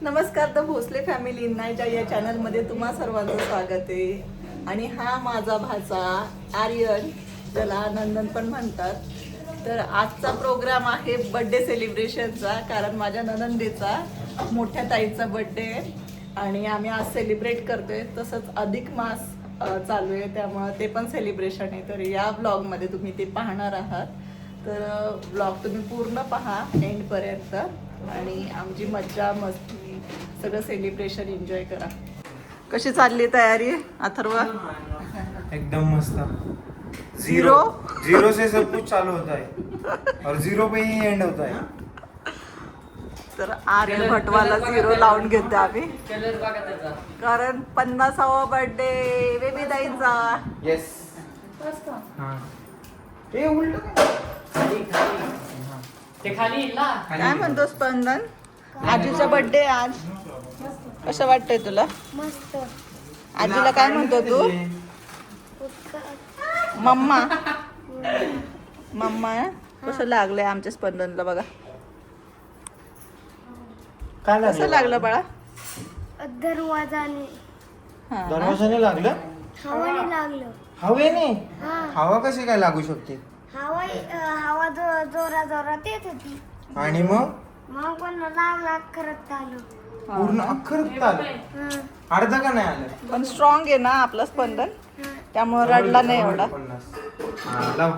नमस्कार, the Bhosale family इन्नायच्या या चॅनलमध्ये तुम्हा सर्वांचं स्वागत आहे. आणि हा माझा भाचा आर्यन, ज्याला नंदन पण म्हणतात. तर आजचा प्रोग्राम आहे बड्डे सेलिब्रेशनचा, कारण माझ्या ननंदेचा मोठ्या ताईचा बड्डे आहे आणि आम्ही आज सेलिब्रेट करतोय. तसंच अधिक मास चालू आहे, त्यामुळं ते पण सेलिब्रेशन आहे. तर या ब्लॉगमध्ये तुम्ही ते पाहणार आहात. तर ब्लॉग तुम्ही पूर्ण पहा एंडपर्यंत आणि आमची मज्जा मस्ती सगळं सेलिब्रेशन एन्जॉय करा. कशी चालली तयारी अथर्व? एकदम मस्त. जीरो से सब कुछ चालू होता है और जीरो पे ही एंड होता है. तर आर्य भटवाला 0 लावून घेतो आम्ही, कारण 50वा बर्थडे बेबी ताईंचा. येस. ते उलट ते खाली काय म्हणतो स्पंदन? आजीचा बर्थडे आज, कसं वाटतंय तुला? मस्त. आजीला काय म्हणतो तू? मम्मा. मम्मा कसं लागलंय आमच्या स्पंदनला बघा. काय कसं लागलं बाळा? दरवाजाने हा ना? दरवाजाने लागलं? हवाने लागलं. हवेने? हा. हवा कशी काय लागू शकते? हवा जोरात येत होती. आणि मग मग पण लाग करत आलो. पूर्ण अख्खर आलं? अर्धा का नाही आलं? पण स्ट्रॉंग आहे ना आपलं स्पंदन, त्यामुळे रडला नाही एवढा. 50. हा, लाव.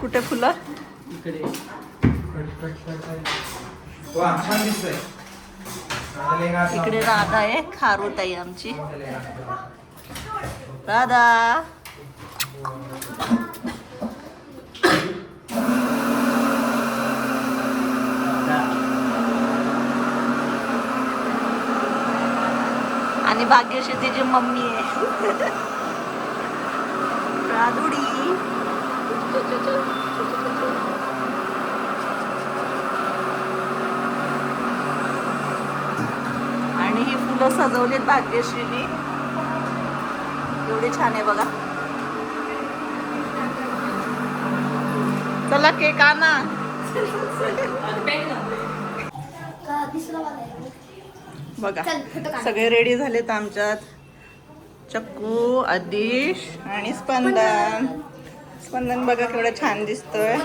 कुठे फुलं? वा, छान दिसतंय. इकडे राधा आहे, खारुताई आमची. राधा आणि भाग्यश्री तिची मम्मी आहे. राधुडी. आणि ही फुलं सजवलीत भाग्यश्रीने, एवढी छान आहे बघा. चला केक आणा. बघा सगळे रेडी झालेत आमच्यात. चक्कू, आदिश आणि स्पंदन. स्पंदन बघा केवढं छान दिसतोय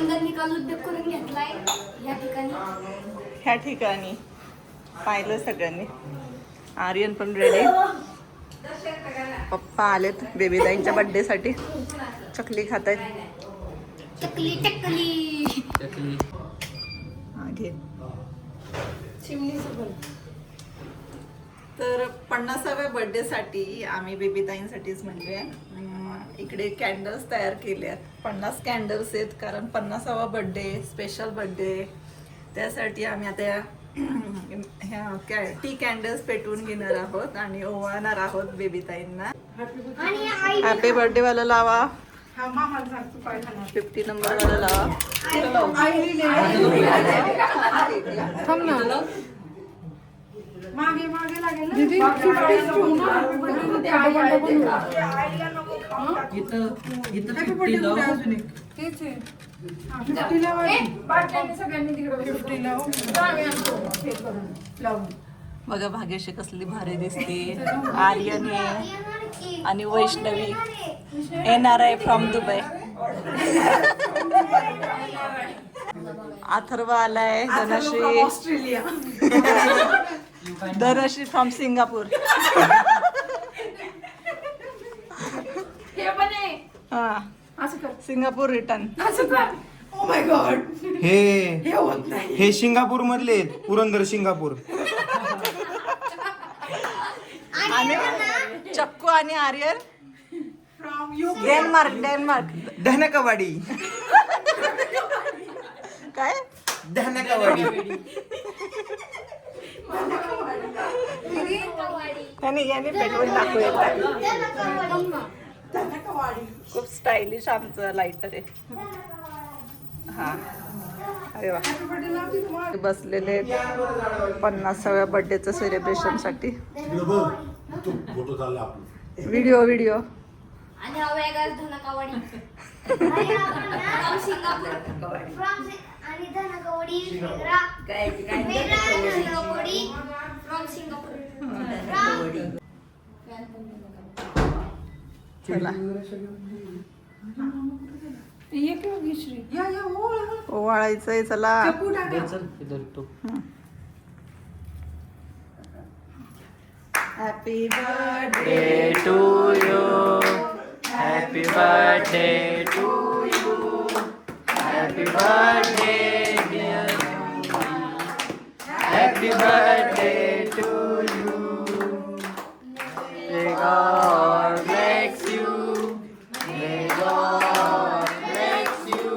ह्या ठिकाणी. पाहिलं सगळ्यांनी. आर्यन पण रेडी. पप्पा आलेत बेबी ताईंच्या बर्थडे साठी. चकली खात आहेत. तर 50व्या बर्थडे साठी आम्ही बेबी ताईंसाठीच म्हणजे इकडे कॅन्डल्स तयार केले आहेत. 50 कॅन्डल्स आहेत, कारण 50वा बर्थडे स्पेशल बर्थडे. त्यासाठी आम्ही आता ह्या टी कॅन्डल्स पेटवून घेणार आहोत आणि ओवाळणार आहोत बेबी ताईंना. हॅपी बर्थडे वाला लावा. 50 नंबर वाला लावा. थांब ना. मागे मागे लागेल बघा भाग्यश्री कसली भारी दिसते. आर्यन आहे आणि वैष्णवी येणार आहे फ्रॉम दुबई. अथर्व आलाय. Dhanashree Australia. Dhanashree from Singapore. हा, सिंगापूर रिटर्न. हे सिंगापूर मधले आहेत, पुरंदर सिंगापूर. आणि चक्कू आणि आर्यन डेन्मार्क. धनकवाडी. काय धनकवाडी. याने पेटवून दाखवूया. खूप स्टायलिश आमचं लाइटर आहे. हा, अरे वा. बसलेले 50व्या बर्थडेचं सेलिब्रेशन साठी. व्हिडिओ आणि धनकावाडी. आणि धनकवडी वेगळा धनकवडी फ्रॉम सिंगापूर. चला ओवाळायचंय चला. Happy birthday to you. Happy birthday to you. Happy birthday, dear Yumi. Happy birthday to you. May God bless you. May God bless you.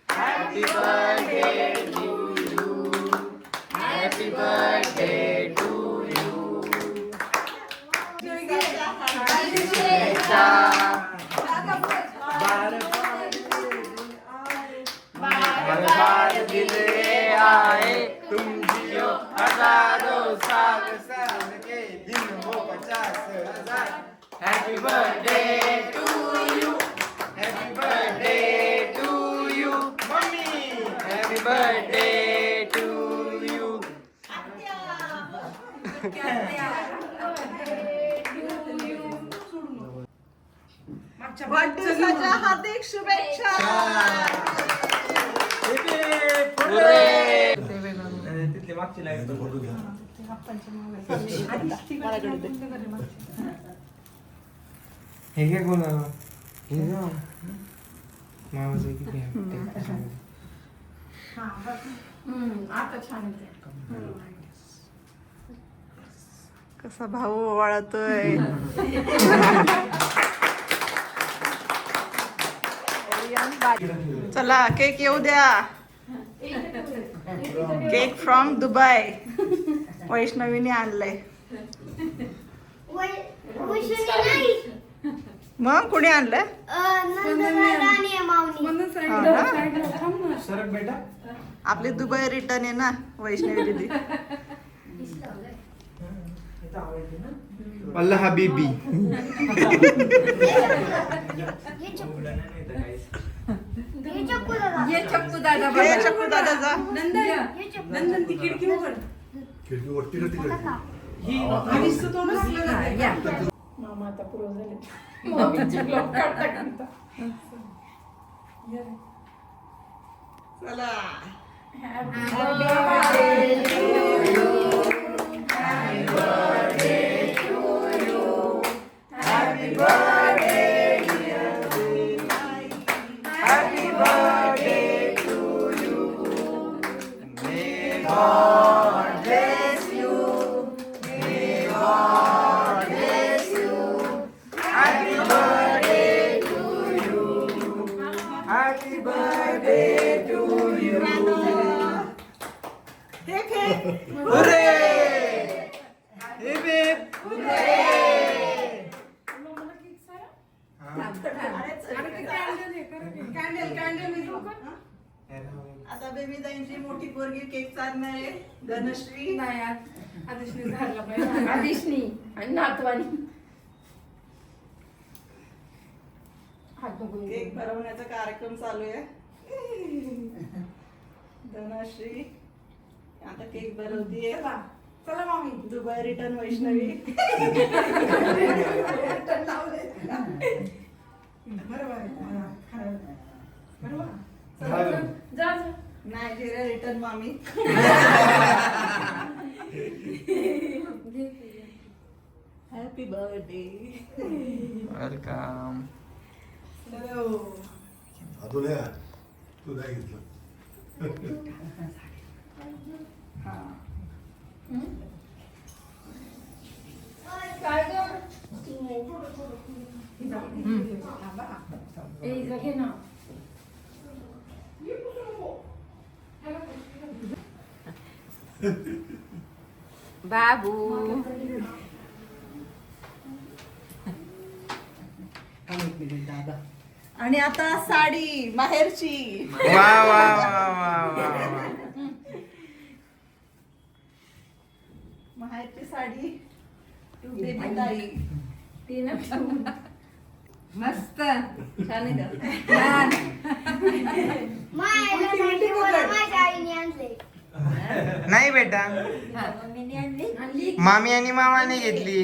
Happy birthday to you. Happy birthday to you. बार दिले आए तुम जियो हजारों साल साल के दिन हो 50,000. Happy birthday to you. Happy birthday to you, mommy. Happy birthday to you. वाढदिवसाच्या हार्दिक शुभेच्छा. तिथले मागची लाईट हे घे कोण हे जा मामाचं किती कसा भाऊ ओवाळतोय. चला केक येऊ द्या. केक फ्रॉम दुबई वैष्णवीने आणलंय. वैष्णवी नाही मग कुणी आणलंय? नंदनदादा आणि माऊनी. सरक बेटा आपली दुबई रिटर्न आहे ना वैष्णवी दीदी. अल्लाह हबीबी हे चप्पू दादा. हे चक्कू दादा जा. नंदन ती खिडकी उघड. मामा आता पूर्व झाले. मामीचे ब्लॉग काढता काढता. चला Happy birthday to you. Cake आहे. Hooray! Hip hip! आता बेबी ताईंची मोठी पोरगी केक चालणार आहे धनश्री. नाही आदिशनी झाला पाहिजे. आदिशनी आणि नातवानी. हात नको केक भरवण्याचा कार्यक्रम चालू आहे. धनश्री आता केक भरवतीये. चला मामी. Dubai return Vaishnavi. जा नायजेरिया रिटर्न मामी. Happy birthday. Welcome. अजून या तू नाही घेतलं काय गं? ए जा घे ना. बाबू आणि आता साडी माहेरची. वा वा वा वा वा. माहेरची साडी बेबी ताई. मस्त छान आहे का? मायला सांगितले मला माझ्या आईने आणले. नाही बेटा, मामी आणि मामाने घेतली.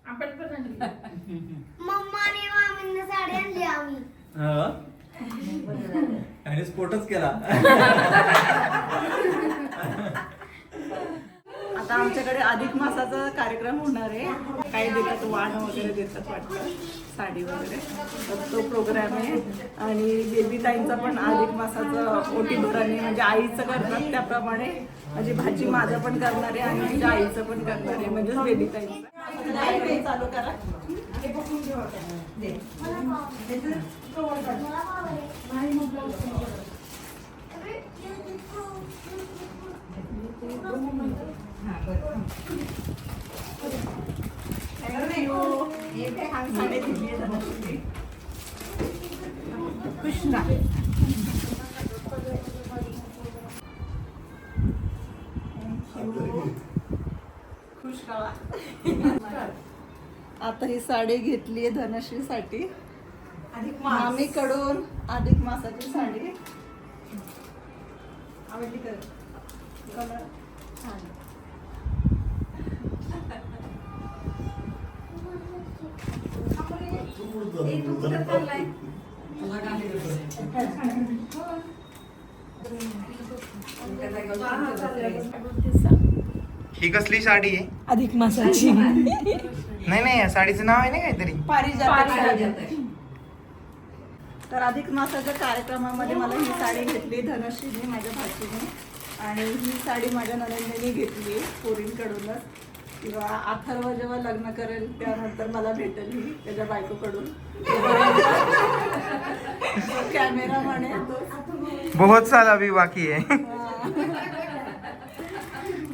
आपण पण आणली. मम्मा आणि मामींना साडी आणली आम्ही. आणि स्फोटच केला. आता आमच्याकडे अधिक मासाचा कार्यक्रम होणार आहे. काही देतात, वाण वगैरे देतात वाटतं, साडी वगैरे, तर तो प्रोग्राम आहे. आणि बेबी ताईंचा पण अधिक मासाचं ओटी भरणे म्हणजे आईचं करतात त्याप्रमाणे माझी भाजी माझं पण करणार आहे आणि माझ्या आईचं पण करणार आहे, म्हणजेच बेबी ताईंचं. चालू करा. कृष्णा खुश राहा. आता ही साडी घेतली आहे धनश्रीसाठी, मामीकडून अधिक मासाची साडी. आवडली का? कलर छान. ही कसली साडी आहे? अधिक मासाची नाही नाही, या साडीचं नाव आहे ना काहीतरी. पारिजात. तर अधिक मासाच्या कार्यक्रमामध्ये मला ही साडी घेतली धनश्रीने, माझ्या भाचीने. आणि ही साडी माझ्या नणंदेने घेतली पोरींकडूनच. किंवा अथर्व जेव्हा लग्न करेल त्यानंतर मला भेटेल ही त्याच्या बायकोकडून. कॅमेरा म्हणे बहुत साल अभी बाकी है.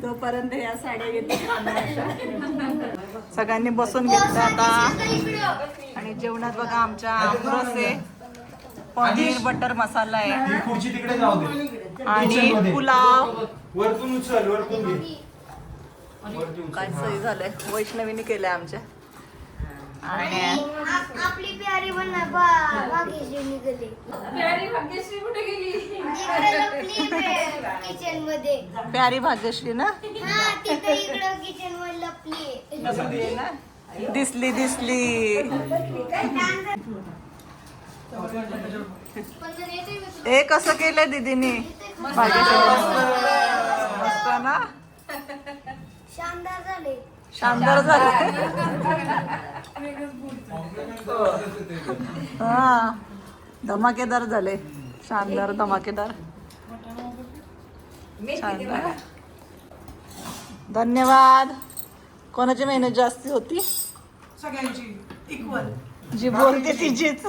तोपर्यंत या साड्या घेतल्या. सगळ्यांनी बसून घेतलं आता. आणि जेवणात बघा आमच्या आमरस आहे, पनीर बटर मसाला आहे ही खुर्ची तिकडे जाऊ दे. आणि पुलाव. वरतून उचल, वरतून घे. काय सोयी झालंय, वैष्णवीने केलंय आमच्या. आणि आपली प्यारी बना भाग्यश्री निघाली. प्यारी भाग्यश्री कुठे गेली? किचन मध्ये. प्यारी भाग्यश्री ना, हा तिथे इकडं किचन मध्ये लपली. दिसली दिसली. हे कसं केलंय दीदीने भाग्यश्री? मस्त ना, शानदार झाले. शानदार झालं. हा, धमाकेदार झाले, शानदार धमाकेदार. शानदार. धन्यवाद. कोणाची मेहनत जास्ती होती? सगळ्यांची इक्वल. जी बोलते तिचीच.